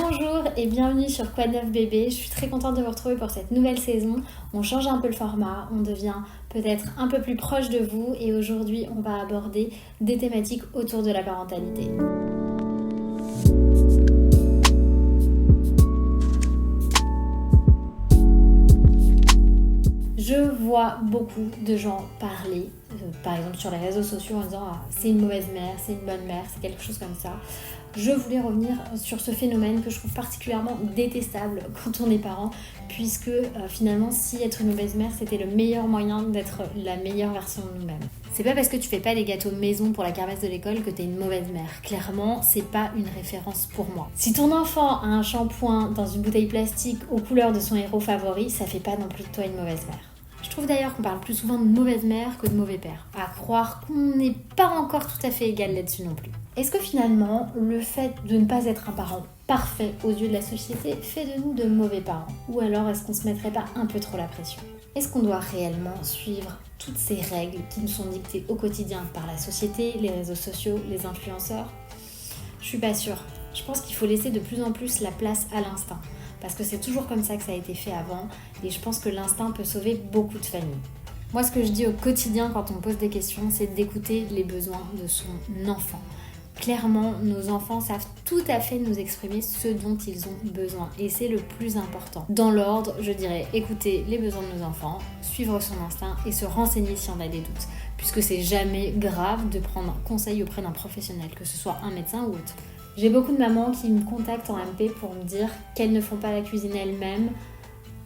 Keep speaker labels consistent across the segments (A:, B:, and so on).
A: Bonjour et bienvenue sur Quoi de neuf bébé, je suis très contente de vous retrouver pour cette nouvelle saison. On change un peu le format, on devient peut-être un peu plus proche de vous et aujourd'hui on va aborder des thématiques autour de la parentalité. Je vois beaucoup de gens parler, par exemple sur les réseaux sociaux en disant c'est une mauvaise mère, c'est une bonne mère, c'est quelque chose comme ça. Je voulais revenir sur ce phénomène que je trouve particulièrement détestable quand on est parent, puisque finalement si être une mauvaise mère c'était le meilleur moyen d'être la meilleure version de nous-mêmes. C'est pas parce que tu fais pas les gâteaux maison pour la kermesse de l'école que t'es une mauvaise mère. Clairement, c'est pas une référence pour moi. Si ton enfant a un shampoing dans une bouteille plastique aux couleurs de son héros favori, ça fait pas non plus de toi une mauvaise mère. Je trouve d'ailleurs qu'on parle plus souvent de mauvaise mère que de mauvais père. À croire qu'on n'est pas encore tout à fait égal là-dessus non plus. Est-ce que finalement, le fait de ne pas être un parent parfait aux yeux de la société fait de nous de mauvais parents? Ou alors est-ce qu'on se mettrait pas un peu trop la pression? Est-ce qu'on doit réellement suivre toutes ces règles qui nous sont dictées au quotidien par la société, les réseaux sociaux, les influenceurs? Je suis pas sûre. Je pense qu'il faut laisser de plus en plus la place à l'instinct. Parce que c'est toujours comme ça que ça a été fait avant et je pense que l'instinct peut sauver beaucoup de familles. Moi, ce que je dis au quotidien quand on me pose des questions, c'est d'écouter les besoins de son enfant. Clairement, nos enfants savent tout à fait nous exprimer ce dont ils ont besoin et c'est le plus important. Dans l'ordre, je dirais écouter les besoins de nos enfants, suivre son instinct et se renseigner si on a des doutes, puisque c'est jamais grave de prendre conseil auprès d'un professionnel, que ce soit un médecin ou autre. J'ai beaucoup de mamans qui me contactent en MP pour me dire qu'elles ne font pas la cuisine elles-mêmes,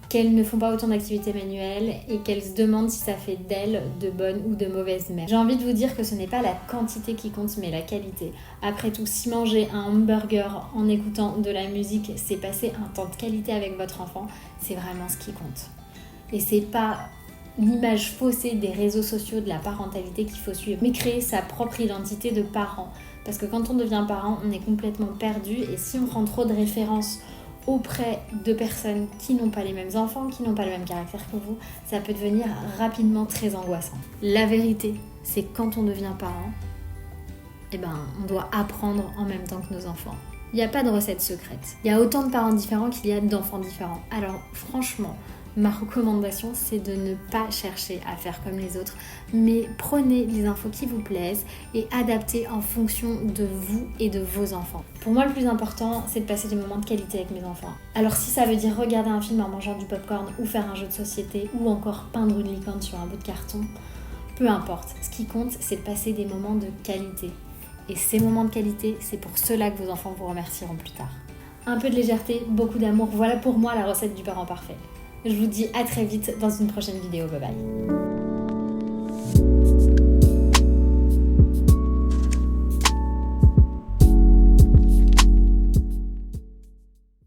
A: qu'elles ne font pas autant d'activités manuelles et qu'elles se demandent si ça fait d'elles de bonnes ou de mauvaises mères. J'ai envie de vous dire que ce n'est pas la quantité qui compte mais la qualité. Après tout, si manger un hamburger en écoutant de la musique, c'est passer un temps de qualité avec votre enfant, c'est vraiment ce qui compte. Et c'est pas l'image faussée des réseaux sociaux de la parentalité qu'il faut suivre, mais créer sa propre identité de parent. Parce que quand on devient parent, on est complètement perdu et si on prend trop de références auprès de personnes qui n'ont pas les mêmes enfants, qui n'ont pas le même caractère que vous, ça peut devenir rapidement très angoissant. La vérité, c'est que quand on devient parent, on doit apprendre en même temps que nos enfants. Il n'y a pas de recette secrète. Il y a autant de parents différents qu'il y a d'enfants différents. Alors franchement, ma recommandation, c'est de ne pas chercher à faire comme les autres, mais prenez les infos qui vous plaisent et adaptez en fonction de vous et de vos enfants. Pour moi, le plus important, c'est de passer des moments de qualité avec mes enfants. Alors si ça veut dire regarder un film en mangeant du popcorn ou faire un jeu de société ou encore peindre une licorne sur un bout de carton, peu importe. Ce qui compte, c'est de passer des moments de qualité. Et ces moments de qualité, c'est pour cela que vos enfants vous remercieront plus tard. Un peu de légèreté, beaucoup d'amour, voilà pour moi la recette du parent parfait. Je vous dis à très vite dans une prochaine vidéo. Bye bye.